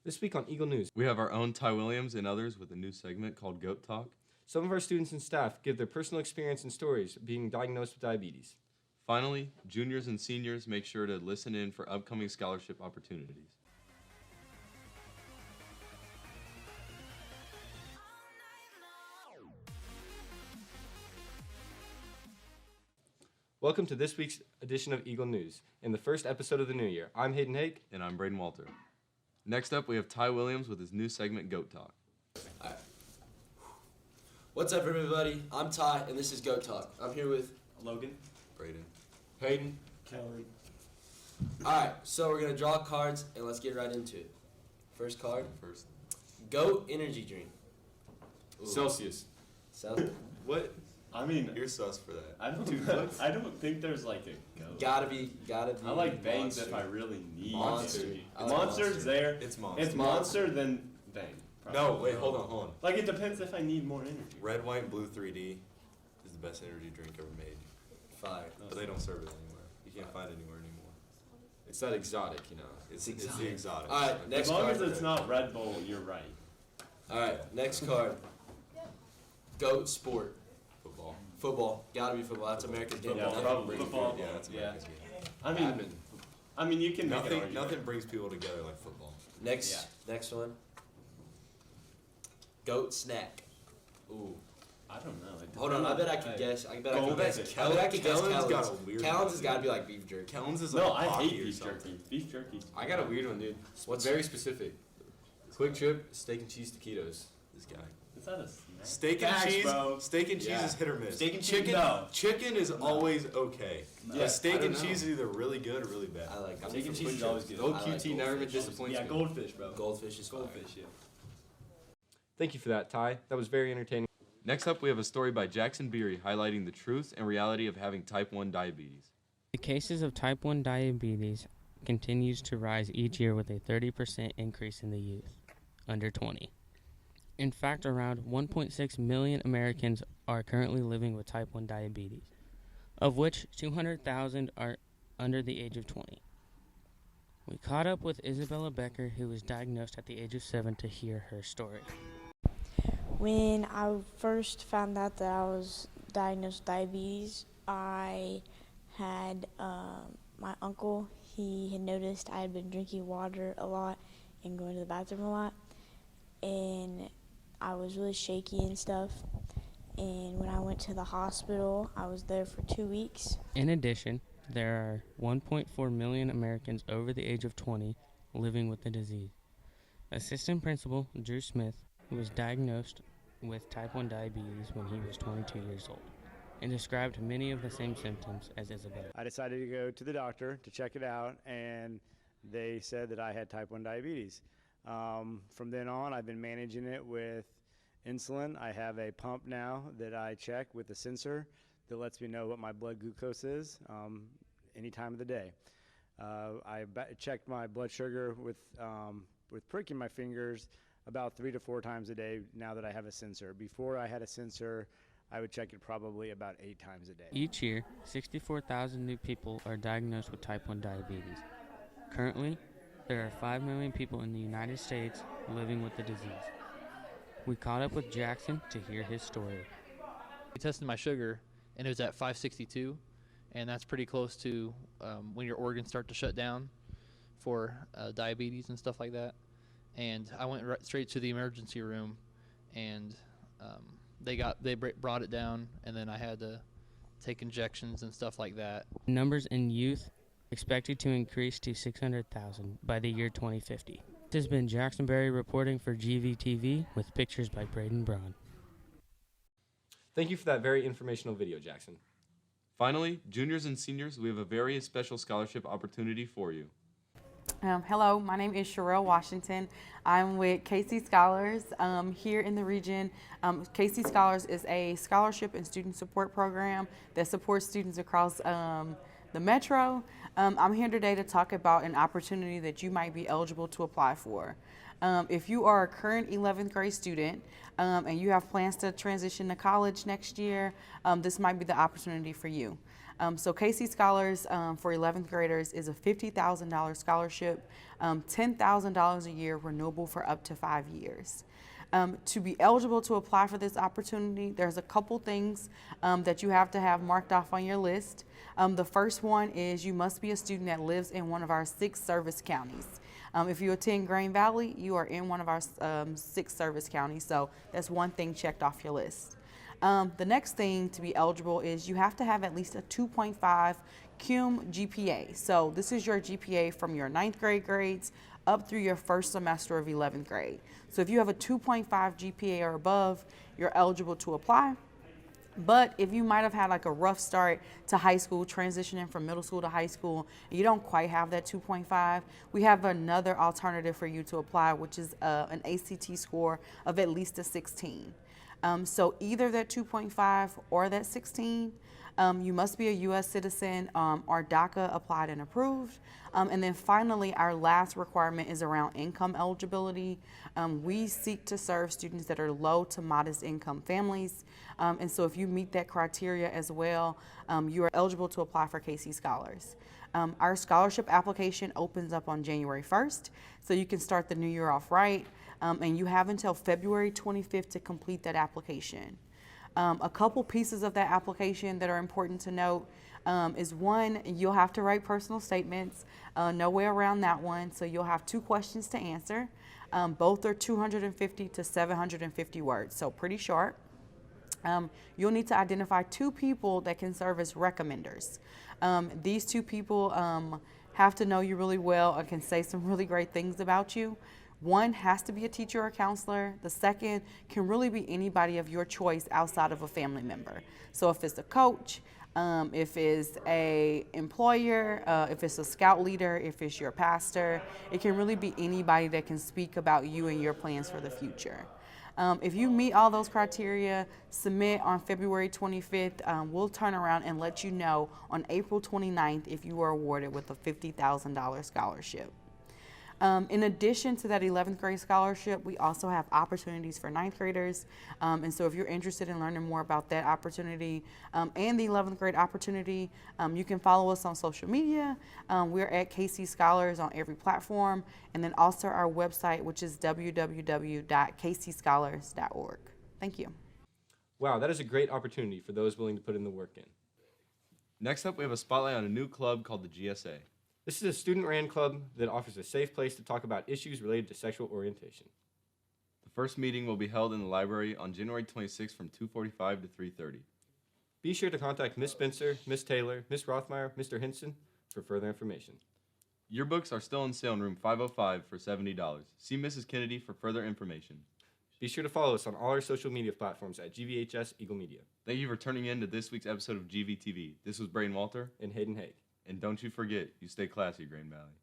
This week on Eagle News, We have our own Ty Williams and others with a new segment called Goat Talk. some of our students and staff give their personal experience and stories being diagnosed with diabetes. Finally, juniors and seniors make sure to listen in for upcoming scholarship opportunities. Welcome to this week's edition of Eagle News, in the first episode of the new year. I'm Hayden Hake. And I'm Braden Walter. Next up, we have Ty Williams with his new segment, Goat Talk. Alright. What's up, everybody? I'm Ty, and this is Goat Talk. I'm here with Logan. Braden. Hayden. Kelly. Alright, so we're gonna draw cards and let's get right into it. First card. Goat energy drink. Ooh. Celsius. Sounds What? I mean, You're sus for that. I don't think there's like a goat. gotta be. I like Bangs Monster. if I really need Monster. energy. I like Monster's Monster. there. It's Monster. It's Monster, then Bang. No, wait, hold on. Like it depends if I need more energy. Red, white, and blue 3D is the best energy drink ever made. Fire. But they don't serve it anywhere. You can't find it anywhere anymore. It's that exotic, you know. It's the exotic. Alright, next As long card. as it's not Red Bull, you're right. Alright, next card. Goat sport. Football. Football. Gotta be football. That's America's game. Yeah, Nothing probably brings football. Yeah, that's Yeah. America's game. I mean, you can make an Nothing, argument. nothing brings people together like football. Next one. Goat snack. Ooh. I don't know. Hold on, I bet I could guess. I bet I could guess. Goat. I bet I could guess Kellen's got Kellen's. a weird Kellen's one. has got to be like beef jerky. Kellen's is No, like I hockey hate or beef something. jerky. Beef jerky. I got a weird one, dude. What's Very specific. Quick Trip steak and cheese taquitos. This guy. Is that a snack? Steak and Facts, cheese. bro. Steak and cheese Yeah. is hit or miss. Steak and cheese, chicken. no. Chicken is always okay. Yeah, But steak I don't and know. cheese is either really good or really bad. I like I'm Steak and from cheese is Quick always Trip. good. Old I like QT never goldfish. disappoints Yeah, me. goldfish, bro. Goldfish is fire. Goldfish, yeah. Thank you for that, Ty. That was very entertaining. Next up, we have a story by Jackson Beery highlighting the truth and reality of having type 1 diabetes. The cases of type 1 diabetes continues to rise each year with a 30% increase in the youth under 20. In fact, around 1.6 million Americans are currently living with type 1 diabetes, of which 200,000 are under the age of 20. We caught up with Isabella Becker, who was diagnosed at the age of 7, to hear her story. When I first found out that I was diagnosed with diabetes, I had my uncle, he had noticed I had been drinking water a lot and going to the bathroom a lot, and I was really shaky and stuff. And when I went to the hospital, I was there for 2 weeks. In addition, there are 1.4 million Americans over the age of 20 living with the disease. Assistant Principal Drew Smith, who was diagnosed with type 1 diabetes when he was 22 years old, and described many of the same symptoms as Isabella. I decided to go to the doctor to check it out, and they said that I had type 1 diabetes. From then on, I've been managing it with insulin. I have a pump now that I check with a sensor that lets me know what my blood glucose is any time of the day. I checked my blood sugar with pricking my fingers about 3 to 4 times a day now that I have a sensor. Before I had a sensor, I would check it probably about 8 times a day. Each year, 64,000 new people are diagnosed with type 1 diabetes. Currently, there are 5 million people in the United States living with the disease. We caught up with Jackson to hear his story. We tested my sugar, and it was at 562, and that's pretty close to when your organs start to shut down for diabetes and stuff like that. And I went straight to the emergency room, and they brought it down, and then I had to take injections and stuff like that. Numbers in youth expected to increase to 600,000 by the year 2050. This has been Jackson Berry reporting for GVTV with pictures by Braden Braun. Thank you for that very informational video, Jackson. Finally, juniors and seniors, we have a very special scholarship opportunity for you. Hello, my name is Sherelle Washington. I'm with KC Scholars here in the region. KC Scholars is a scholarship and student support program that supports students across the metro. I'm here today to talk about an opportunity that you might be eligible to apply for. If you are a current 11th grade student and you have plans to transition to college next year, this might be the opportunity for you. So KC Scholars for 11th graders is a $50,000 scholarship, $10,000 a year, renewable for up to 5 years. To be eligible to apply for this opportunity, there's a couple things that you have to have marked off on your list. The first one is you must be a student that lives in one of our 6 service counties. If you attend Grain Valley, you are in one of our 6 service counties, so that's one thing checked off your list. The next thing to be eligible is you have to have at least a 2.5 cum GPA. So this is your GPA from your 9th grade grades up through your first semester of 11th grade. So if you have a 2.5 GPA or above, you're eligible to apply. But if you might have had like a rough start to high school, transitioning from middle school to high school, and you don't quite have that 2.5, we have another alternative for you to apply, which is an ACT score of at least a 16. So either that 2.5 or that 16, you must be a U.S. citizen or DACA applied and approved. And then finally, our last requirement is around income eligibility. We seek to serve students that are low to modest income families. And so if you meet that criteria as well, you are eligible to apply for KC Scholars. Our scholarship application opens up on January 1st, so you can start the new year off right. And you have until February 25th to complete that application. A couple pieces of that application that are important to note is one, you'll have to write personal statements, no way around that one, so you'll have 2 questions to answer. Both are 250 to 750 words, so pretty short. You'll need to identify 2 people that can serve as recommenders. These 2 people have to know you really well and can say some really great things about you. One has to be a teacher or counselor. The second can really be anybody of your choice outside of a family member. So if it's a coach, if it's a employer, if it's a scout leader, if it's your pastor, it can really be anybody that can speak about you and your plans for the future. If you meet all those criteria, submit on February 25th. We'll turn around and let you know on April 29th if you are awarded with a $50,000 scholarship. In addition to that 11th grade scholarship, we also have opportunities for 9th graders. And so if you're interested in learning more about that opportunity and the 11th grade opportunity, you can follow us on social media. We're at KC Scholars on every platform, and then also our website, which is www.kcscholars.org. Thank you. Wow, that is a great opportunity for those willing to put in the work in. Next up, we have a spotlight on a new club called the GSA. This is a student-ran club that offers a safe place to talk about issues related to sexual orientation. The first meeting will be held in the library on January 26th from 2:45 to 3:30. Be sure to contact Miss Spencer, Miss Taylor, Miss Rothmeyer, Mr. Hinson for further information. Yearbooks are still on sale in room 505 for $70. See Mrs. Kennedy for further information. Be sure to follow us on all our social media platforms at GVHS Eagle Media. Thank you for tuning in to this week's episode of GVTV. This was Braden Walter And Hayden Hake. And don't you forget, you stay classy, Grain Valley.